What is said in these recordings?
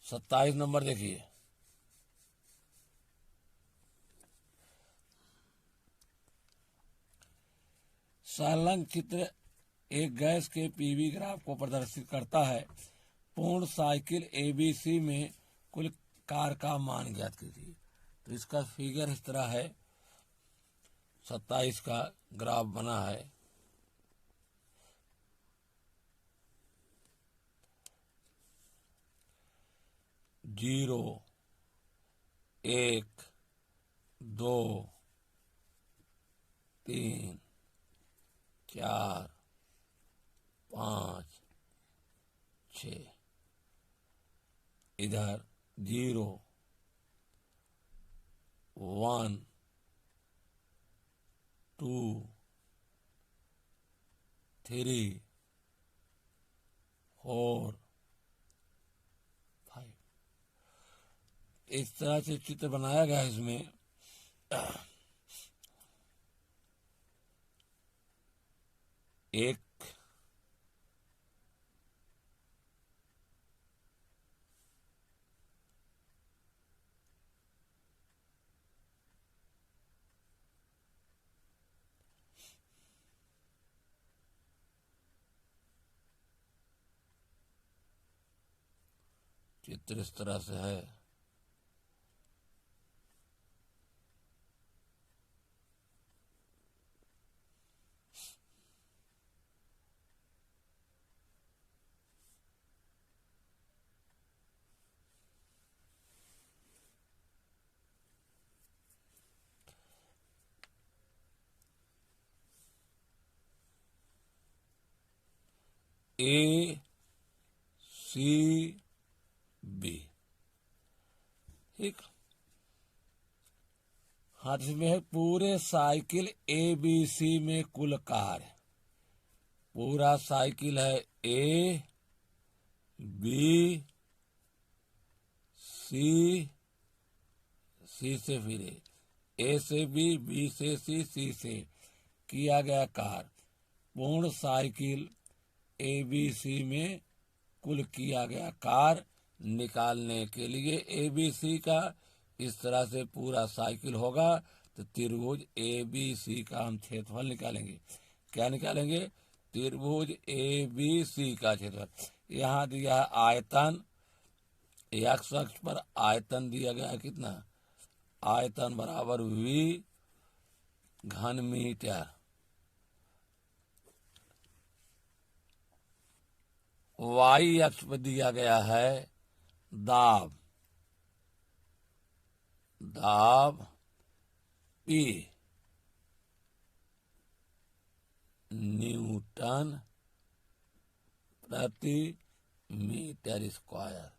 27 number देखिए, संलग्न चित्र एक गैस के पीवी ग्राफ को प्रदर्शित करता है। पूर्ण साइकिल एबीसी में कुल कार का मान ज्ञात कीजिए। तो इसका फिगर इस तरह है, 27 का ग्राफ बना है। जीरो, 1, 2, 3, 4, 5, 6, इधर 0, 1, 2, 3, 4, 5। इस तरह से चित्र बनाया गया है। इसमें एक चित्र इस तरह से है। ए सी बी, ठीक। हाँ, इसमें है पूरे साइकिल ए बी सी में कुल कार। पूरा साइकिल है ए बी सी, सी से फिर ए से बी से सी से किया गया कार। पूर्ण साइकिल ए बी सी में कुल किया गया कार निकालने के लिए ए बी सी का इस तरह से पूरा साइकिल होगा। तो त्रिभुज ए बी सी का हम क्षेत्रफल निकालेंगे। क्या निकालेंगे? त्रिभुज ए बी सी का क्षेत्रफल। यहाँ दिया है आयतन, एक्स अक्ष पर आयतन दिया गया है कितना? आयतन बराबर v घन मीटर। वाई अक्ष पर दिया गया है दाब, दाब P न्यूटन प्रति मीटर स्क्वायर,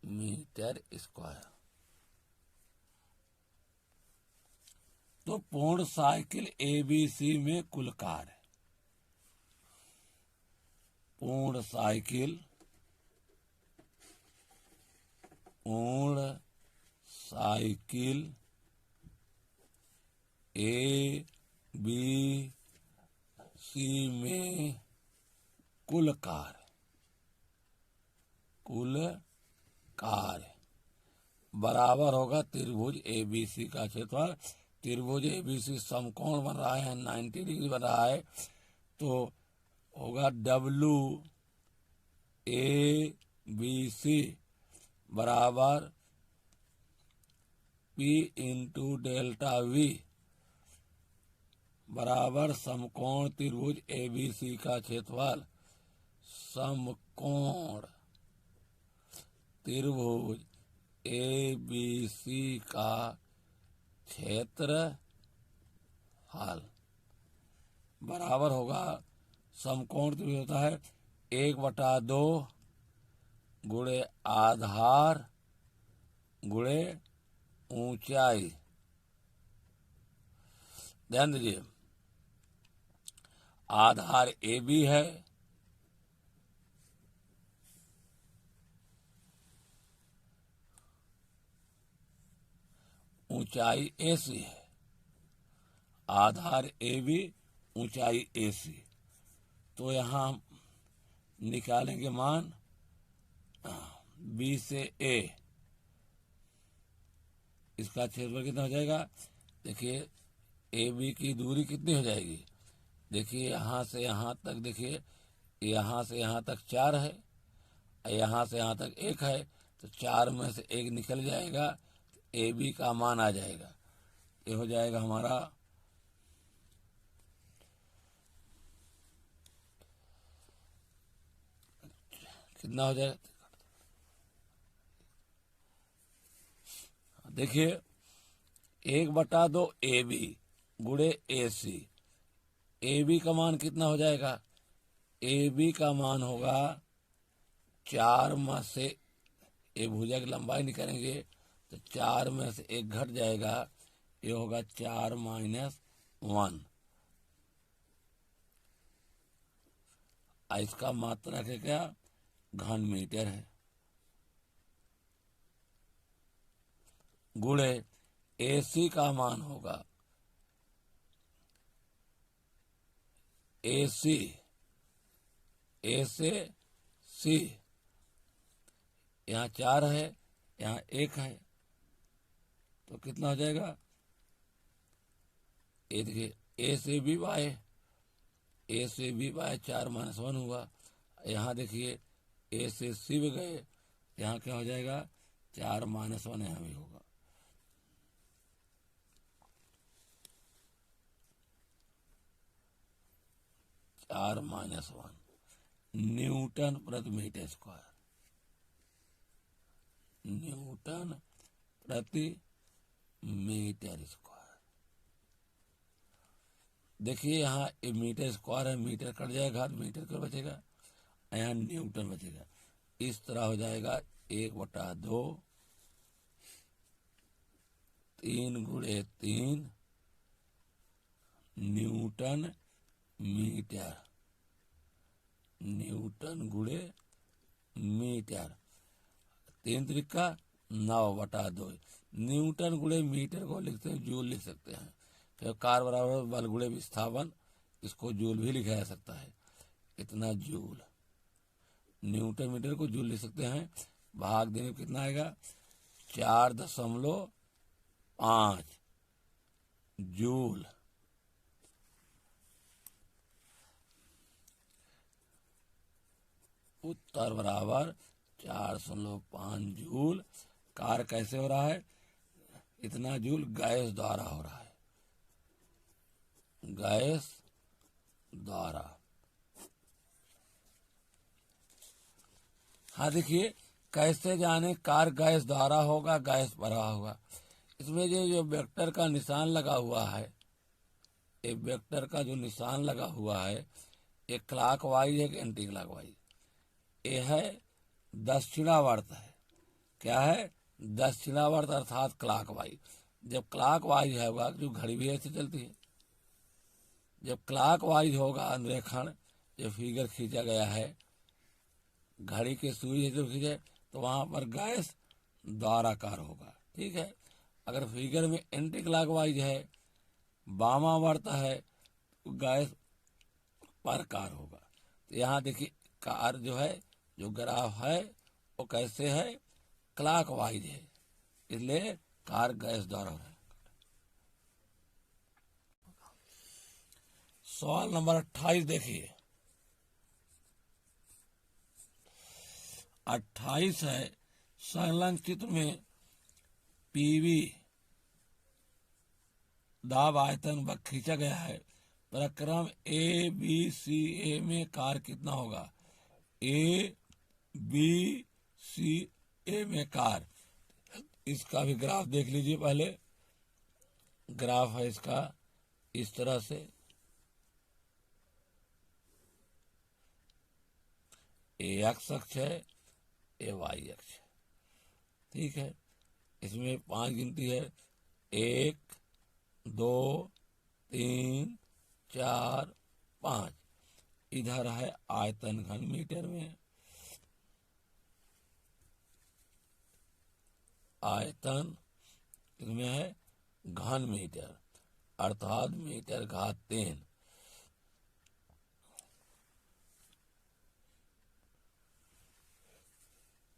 मीटर स्क्वायर। तो पूर्ण साइकिल एबीसी में कुल कार है। पूर्ण साइकिल, पूर्ण साइकिल ए बी सी में कुल कार, कुल कार बराबर होगा त्रिभुज एबीसी का क्षेत्रफल। त्रिभुज एबीसी समकोण बन रहा है, 90 डिग्री बन रहा है, तो होगा डब्लू ए बी सी बराबर P इंटू डेल्टा V बराबर समकोण त्रिभुज एबीसी का क्षेत्रफल, समकोण त्रिभुज एबीसी का क्षेत्रफल बराबर होगा, समकोण त्रिभुज होता है 1/2 गुणे आधार गुणे ऊंचाई। ध्यान दीजिए, आधार ए बी है, ऊंचाई ए सी है। आधार ए बी, ऊंचाई ए सी। तो यहाँ हम निकालेंगे मान बी से ए, इसका क्षेत्रफल कितना हो जाएगा? देखिए ए बी की दूरी कितनी हो जाएगी? देखिए यहाँ से यहाँ तक, देखिए यहाँ से यहाँ तक 4 है, यहाँ से यहाँ तक 1 है, तो 4 में से 1 निकल जाएगा, ए बी का मान आ जाएगा। ये हो जाएगा हमारा कितना हो जाएगा? देखिए 1/2 ए बी गुणे ए सी, ए बी का मान कितना हो जाएगा? ए बी का मान होगा 4 में से, ए भुजा की लंबाई निकालेंगे तो 4 में से 1 घट जाएगा, ये होगा 4 - 1। इसका मात्रा के क्या? घन मीटर है। गुणे AC का मान होगा, AC ए से सी, यहाँ 4 है, यहाँ 1 है, तो कितना हो जाएगा? ये देखिए ए से बी बाय, ए से बी बाय 4 - 1 हुआ। यहाँ देखिए ए से सी भी गए, यहाँ क्या हो जाएगा? 4 - 1 यहाँ भी होगा। चार - 1 न्यूटन प्रति मीटर स्क्वायर, न्यूटन प्रति मीटर स्क्वायर। देखिए यहाँ मीटर स्क्वायर है, मीटर कट जाएगा, मीटर क्या बचेगा? यहाँ न्यूटन बचेगा। इस तरह हो जाएगा 1/2 3 × 3 न्यूटन मीटर, न्यूटन गुणे मीटर। 3 × 3 = 9/2। न्यूटन गुणे मीटर को लिखते हैं जूल, लिख सकते हैं। फिर कार बराबर बल गुणे विस्थापन, इसको जूल भी लिखा जा सकता है, इतना जूल। न्यूटन मीटर को जूल लिख सकते हैं। भाग देने में कितना आएगा? 4.5 जूल। उत्तर बराबर 4.5 जूल। कार्य कैसे हो रहा है? इतना जूल गैस द्वारा हो रहा है, गैस द्वारा। हाँ देखिए कैसे जाने कार्य गैस द्वारा होगा, गैस भरा होगा? इसमें ये जो वेक्टर का निशान लगा हुआ है, ये वेक्टर का जो निशान लगा हुआ है, एक क्लॉकवाइज है कि एंटी क्लॉकवाइज? ये है दक्षिणावर्त है। क्या है? दक्षिणावर्त अर्थात क्लॉकवाइज। जब क्लॉकवाइज होगा, जो घड़ी भी ऐसे चलती है, जब क्लॉकवाइज होगा अनुरेखण, जो फिगर खींचा गया है घड़ी के सुई से जो खींचे, तो वहां पर गैस द्वाराकार होगा। ठीक है। अगर फिगर में एंटी क्लॉकवाइज है, वामावर्त है, तो गैस परकार होगा। तो यहाँ देखिए कार जो है, जो ग्राफ है वो कैसे है? क्लॉकवाइज है, इसलिए कार गैस द्वारा हो रहा है। सवाल नंबर 28 देखिए। 28 है, संलग्न चित्र में पीवी दाब आयतन वक्र खींचा गया है। प्रक्रम ए बी सी ए में कार कितना होगा? ए बी सी ए में कार। इसका भी ग्राफ देख लीजिए पहले। ग्राफ है इसका इस तरह से, ए एक्स अक्ष है, ए वाई अक्ष है। ठीक है। इसमें 5 गिनती है, 1 2 3 4 5। इधर है आयतन घन मीटर में, आयतन इसमें है घन मीटर अर्थात मीटर घात 3।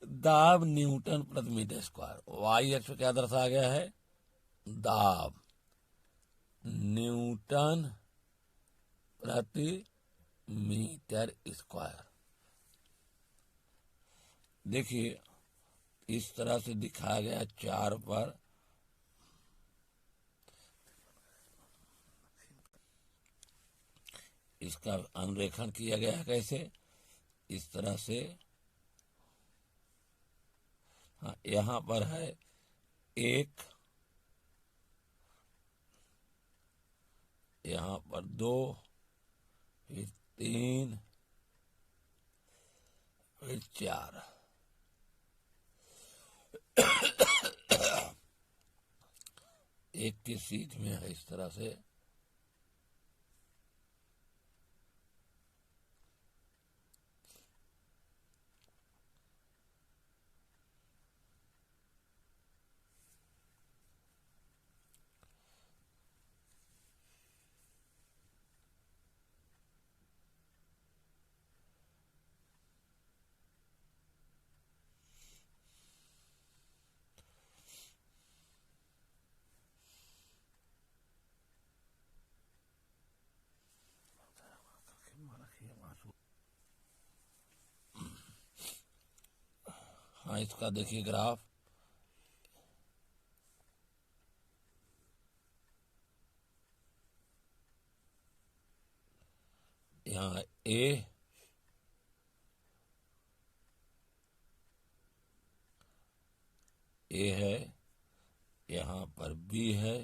दाब न्यूटन प्रति मीटर स्क्वायर। वाई एक्स क्या दर्शाया गया है? दाब न्यूटन प्रति मीटर स्क्वायर। देखिए इस तरह से दिखाया गया चार पर। इसका अनुरेखण किया गया है कैसे? इस तरह से। हाँ, यहाँ पर है 1, यहाँ पर 2, फिर 3, फिर 4। एक के सीध में है इस तरह से। हाँ, इसका देखिए ग्राफ। यहाँ ए, है, यहाँ पर बी है,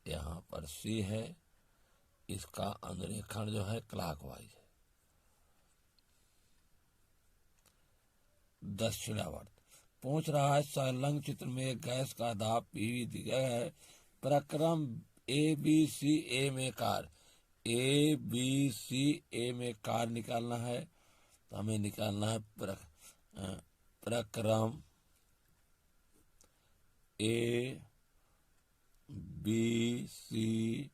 यहाँ पर सी है। इसका अनुरेखण जो है क्लॉकवाइज है। दक्षिणावर्त पूछ रहा है संलग्न चित्र में गैस का दाब पीवी दिया है। प्रक्रम ए बी सी ए में कार, ए बी सी ए में कार निकालना है। तो हमें निकालना है प्रक्रम ए बी सी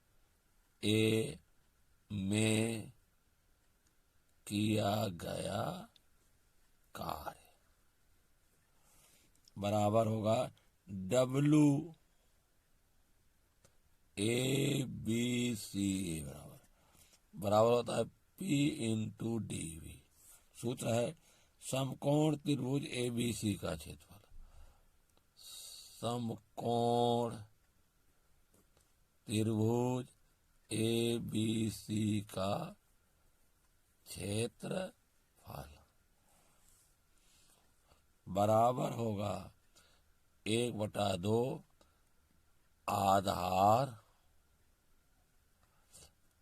ए में किया गया कार्य बराबर होगा W ए बी सी बराबर होता है P इंटू डी वी। सूत्र है समकोण त्रिभुज ए बी सी का क्षेत्रफल। समकोण त्रिभुज ए बी सी का क्षेत्रफल बराबर होगा 1/2 आधार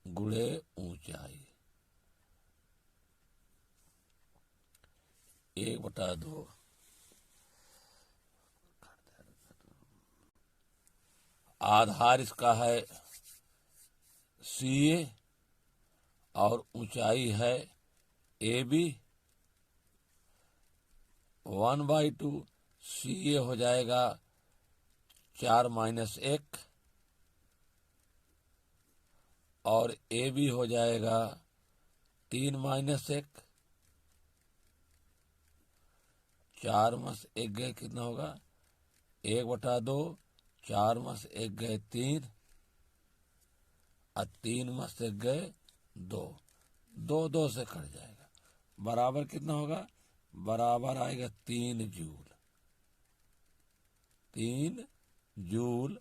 गुणे ऊंचाई। 1/2 आधार इसका है सी ए और ऊंचाई है ए बी। 1/2 सी ए हो जाएगा 4 - 1 और ए बी हो जाएगा 3 - 1। 4 - 1 गए कितना होगा? 1/2। 4 - 1 गए 3 और 3 - 1 गए 2। 2 2 से कट जाएगा। बराबर कितना होगा? बराबर आएगा 3 जूल। 3 जूल।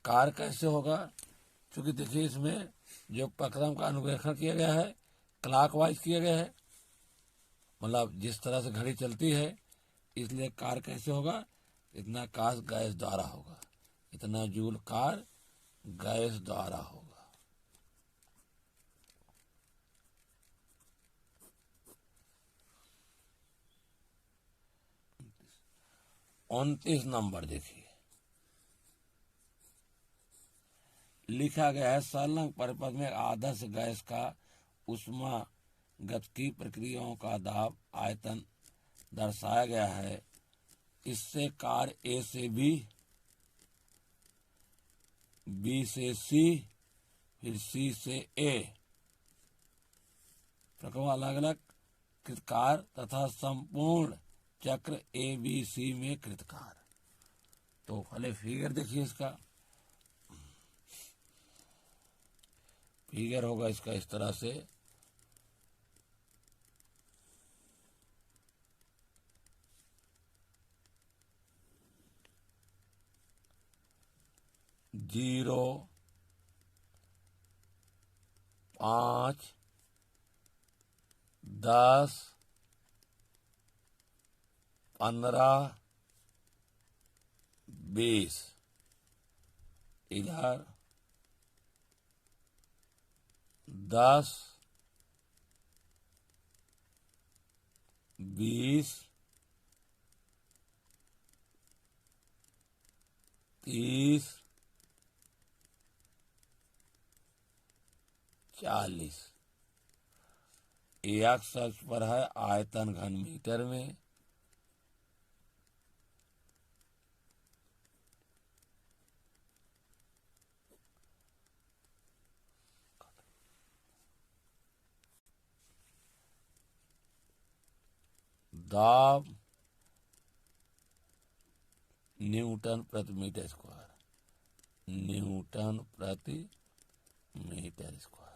कार कैसे होगा? क्योंकि देखिए इसमें जो प्रक्रम का अनुरेखण किया गया है क्लॉकवाइज किया गया है, मतलब जिस तरह से घड़ी चलती है, इसलिए कार कैसे होगा? इतना कार गैस द्वारा होगा, इतना जूल कार गैस द्वारा होगा। 29 नंबर देखिए, लिखा गया है संलग्न परिपथ में आदर्श गैस का ऊष्मागतिकी प्रक्रियाओं का दाब आयतन दर्शाया गया है। इससे कार ए से बी, बी से सी, फिर सी से ए प्रक्रम अलग अलग कार तथा संपूर्ण चक्र ABC में कृतकार। तो पहले फिगर देखिए, इसका फिगर होगा इसका इस तरह से, जीरो, 5, 10, 15, 20, इधर 10, 20, 30, 40। एक्स अक्ष पर है आयतन घन मीटर में, दाब न्यूटन प्रति मीटर स्क्वायर, न्यूटन प्रति मीटर स्क्वायर।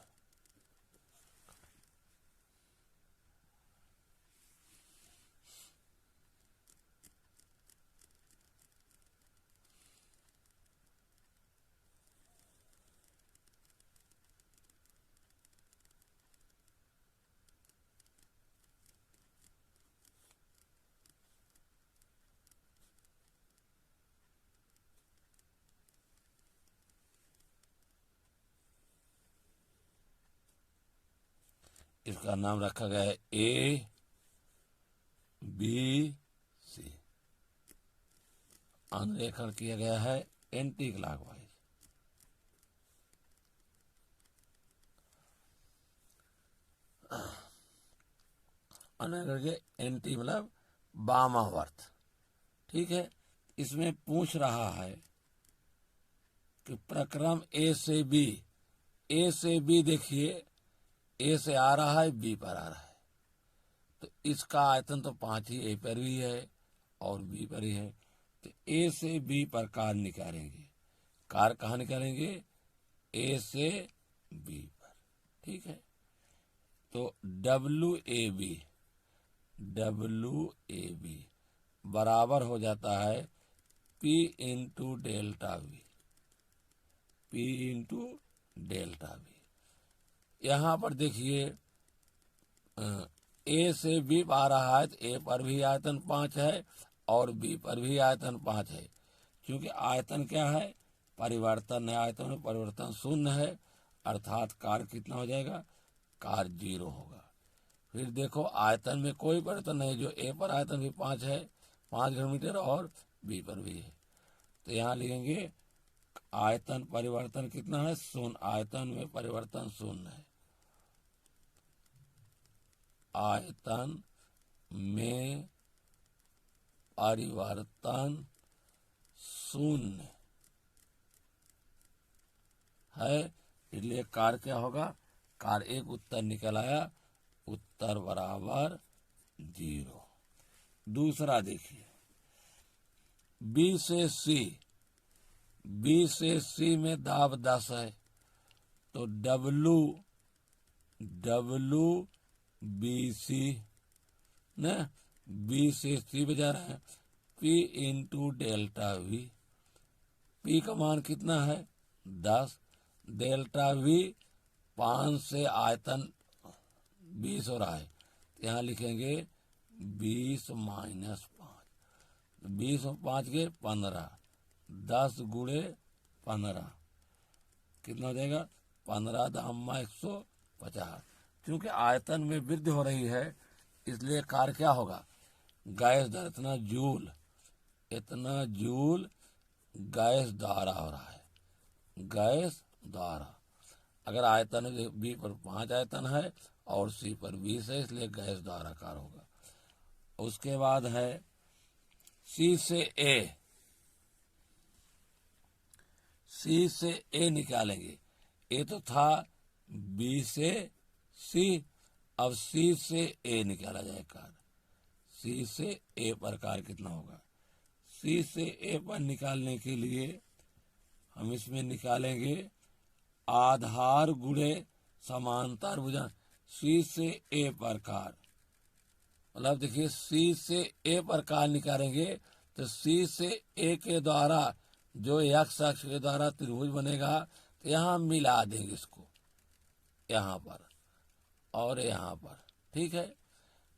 इसका नाम रखा गया है ABC, अनुरेखण किया गया है एंटी क्लॉकवाइज। अनुरेखण के एंटी मतलब वामावर्त। ठीक है, इसमें पूछ रहा है कि प्रक्रम A से B, A से B देखिए, A से आ रहा है, B पर आ रहा है, तो इसका आयतन तो 5 ही A पर भी है और B पर ही है। तो A से B पर कार निकालेंगे, कार कहाँ निकालेंगे? A से B पर। ठीक है, तो WAB बराबर हो जाता है P into delta V, P into delta V। यहाँ पर देखिए A से B आ रहा है, तो A पर भी आयतन 5 है और B पर भी आयतन 5 है। क्योंकि आयतन क्या है? परिवर्तन है, आयतन में परिवर्तन शून्य है, अर्थात कार कितना हो जाएगा? कार 0 होगा। फिर देखो आयतन में कोई परिवर्तन नहीं, जो A पर आयतन भी 5 है, 5 घन मीटर, और B पर भी है, तो यहाँ लिखेंगे आयतन परिवर्तन कितना है? शून्य। आयतन में परिवर्तन शून्य है, आयतन में परिवर्तन शून्य है, इसलिए कार क्या होगा? कार एक उत्तर निकल आया, उत्तर बराबर 0। दूसरा देखिए, B से C में दाब 10 है, तो WBC न, B से C बजा रहे हैं, P into delta V। P का मान कितना है? 10। डेल्टा V 5 से आयतन 20 हो रहा है, तो यहाँ लिखेंगे 20 माइनस 5, 20 और 5 के 15, 10 गुणे 15 कितना हो जाएगा? 15 दामा 150। क्योंकि आयतन में वृद्धि हो रही है, इसलिए कार क्या होगा? गैस दर इतना जूल गैस द्वारा हो रहा है, गैस द्वारा। अगर आयतन B पर 5 आयतन है और C पर 20 है, इसलिए गैस द्वारा कार होगा। उसके बाद है C से A निकालेंगे। A तो था B से C, अब C से A निकाला जाए कार, सी से ए पर कार्य कितना होगा। सी से ए पर निकालने के लिए हम इसमें निकालेंगे आधार गुणे समांतर भुजा। सी से ए पर कार्य मतलब देखिए सी से ए पर कार्य निकालेंगे तो सी से ए के द्वारा जो एक्स अक्ष के द्वारा त्रिभुज बनेगा तो यहाँ मिला देंगे इसको यहाँ पर और यहाँ पर। ठीक है,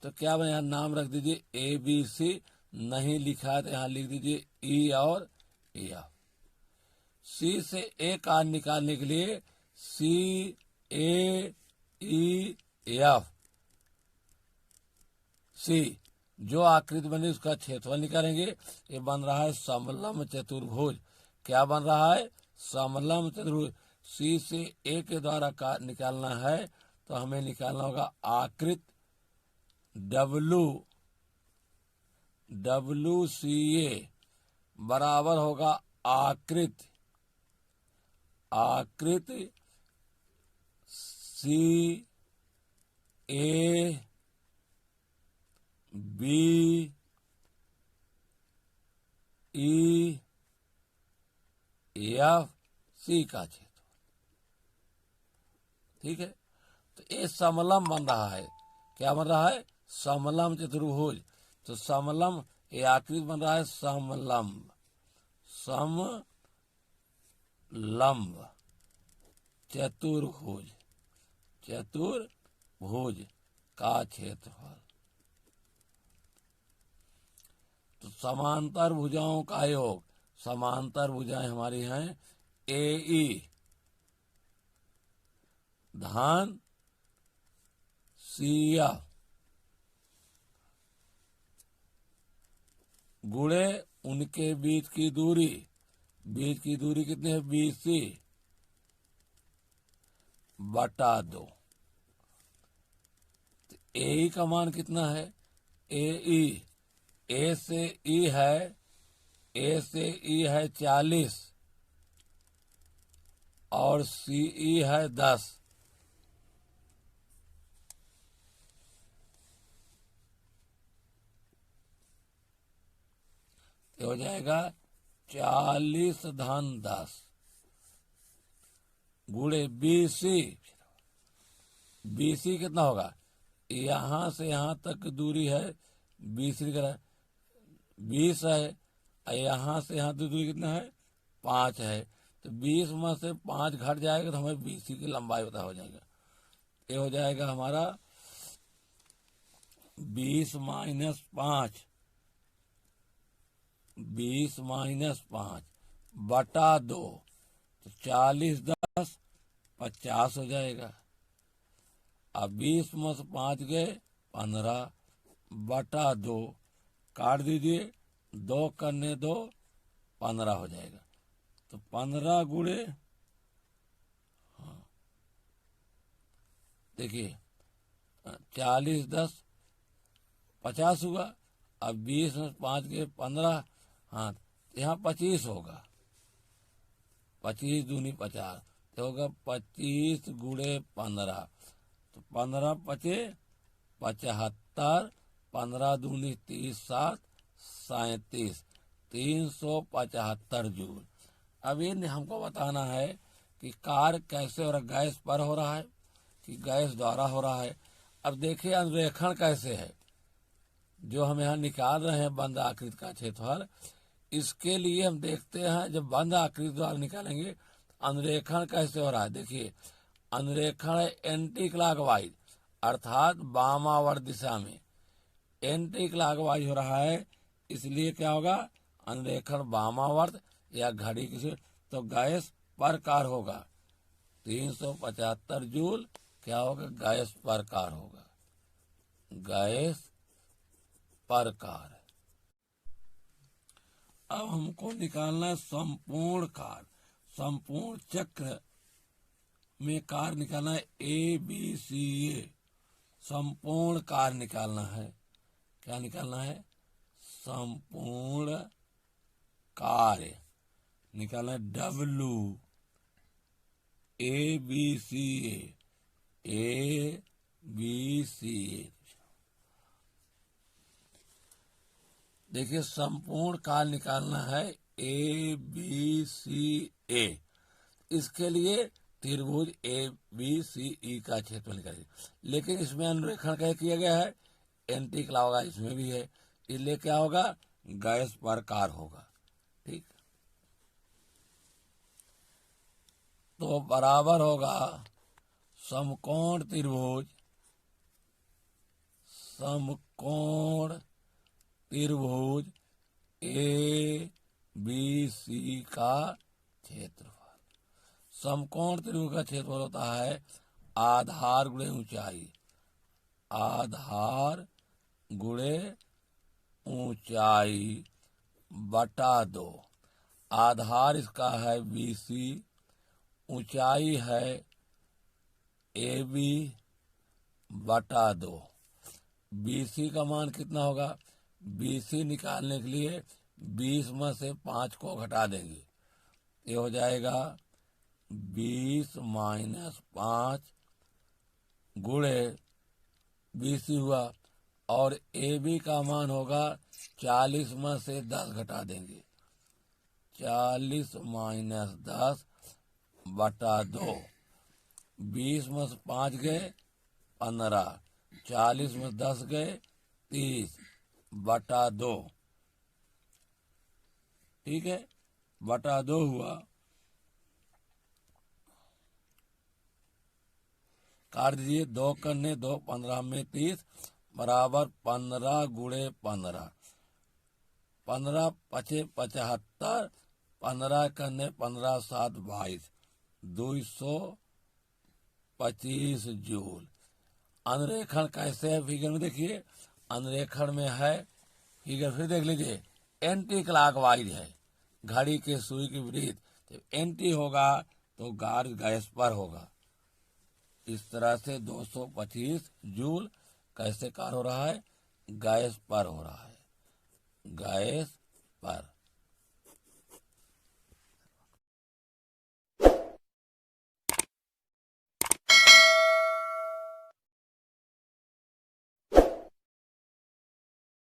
तो क्या मैं यहाँ नाम रख दीजिए ए बी सी, नहीं लिखा है तो यहाँ लिख दीजिए ई और एफ। सी से ए कार्य निकालने के लिए सी ए ई एफ सी जो आकृति बनी उसका क्षेत्रफल निकालेंगे। ये बन रहा है समलंब चतुर्भुज। क्या बन रहा है? समलंब चतुर्भुज। सी से ए के द्वारा निकालना है तो हमें निकालना होगा आकृत डब्ल्यू सी ए बराबर होगा आकृत सी A B E F C का क्षेत्र। ठीक है, तो ये समलंब बन रहा है। क्या बन रहा है? समलंब चतुर्भुज। तो समलंब ये आकृति बन रहा है समलंब चतुर्भुज का क्षेत्रफल। तो समांतर भुजाओं का योग, समांतर भुजाएं हमारी हैं ए ई धन सी एफ गुणे उनके बीच की दूरी कितनी है? बी सी बटा 2। ए ई का मान कितना है? ए से ई है 40 और सी ई है 10। तो हो जाएगा 40 धन 10 गुणे बीसी कितना होगा? यहां से यहां तक दूरी है 20 है, यहां से यहां तक दूरी कितना है? 5 है। तो 20 में से 5 घट जाएगा तो हमें बीसी की लंबाई पता हो जाएगा। ये हो जाएगा हमारा 20 माइनस 5 बटा 2। तो 40 10 50 हो जाएगा। अब 20 में से 5 गए 15 बटा 2 काट दीजिए, 2 करने 2 15 हो जाएगा। तो 15 गुणे देखिए 40 10 50 हुआ। अब 20 में 5 गए 15, हाँ यहाँ 25 होगा। 25 दूनी 50 तो होगा 25 गुणे 15। तो 15 पचे 75, 15 दूनी 30 7 37 375 जूल। अब ये हमको बताना है कि कार्य कैसे हो रहा है, गैस पर हो रहा है कि गैस द्वारा हो रहा है। अब देखिए अनुरेखण कैसे है जो हम यहाँ निकाल रहे हैं बंद आकृति का क्षेत्रफल। इसके लिए हम देखते हैं जब बंद आकृति द्वारा निकालेंगे तो अनुरेखण कैसे हो रहा है। देखिए अनुरेखण है एंटी क्लॉकवाइज अर्थात वामावर्त दिशा में एंटी क्लॉकवाइज हो रहा है, इसलिए क्या होगा? अनुरेखण वामावर्त या घड़ी किसी तो गैस पर कार होगा 375 जूल। क्या होगा? गैस पर कार होगा, गैस पर कार। अब हमको निकालना है संपूर्ण कार, संपूर्ण चक्र में कार निकालना है ए बी सी ए। संपूर्ण कार निकालना है। क्या निकालना है? संपूर्ण कार्य निकालना है डब्ल्यू ए बी सी ए। देखिए संपूर्ण काल निकालना है ए बी सी ए। इसके लिए त्रिभुज ए बी सी ई का क्षेत्रफल निकालिए। लेकिन इसमें अनुरेखण क्या किया गया है, एंटी क्लॉकवाइज इसमें भी है, इसलिए क्या होगा, गैस प्रकार होगा। ठीक, तो बराबर होगा समकोण त्रिभुज, समकोण त्रिभुज ए बी सी का क्षेत्रफल। समकोण त्रिभुज का क्षेत्रफल होता है आधार गुणे ऊंचाई, आधार गुणे ऊंचाई बटा 2। आधार इसका है BC, ऊंचाई है AB बटा 2। BC का मान कितना होगा, BC निकालने के लिए 20 में से 5 को घटा देंगे, ये हो जाएगा 20 माइनस 5 गुणे BC हुआ, और AB का मान होगा 40 में से 10 घटा देंगे, 40 माइनस 10 बटा 2। 20 में से 5 गए 15, 40 में 10 गए 30 बटा 2। ठीक है, बटा 2 हुआ। काट दीजिए, 2 करने 2, 15 में 30 बराबर 15 गुणे 15, 15 पचे 75, 15 करने 15 7 22, 225 जूल। अनुरेखण कैसे है फिगर में देखिए, अनुरेखण में है फिगर, फिर देख लीजिए, एंटी क्लॉकवाइज है, घड़ी के सुई के विपरीत। जब एंटी होगा तो गैस पर होगा। इस तरह से 225 जूल कैसे कार्य हो रहा है, गैस पर हो रहा है, गैस पर।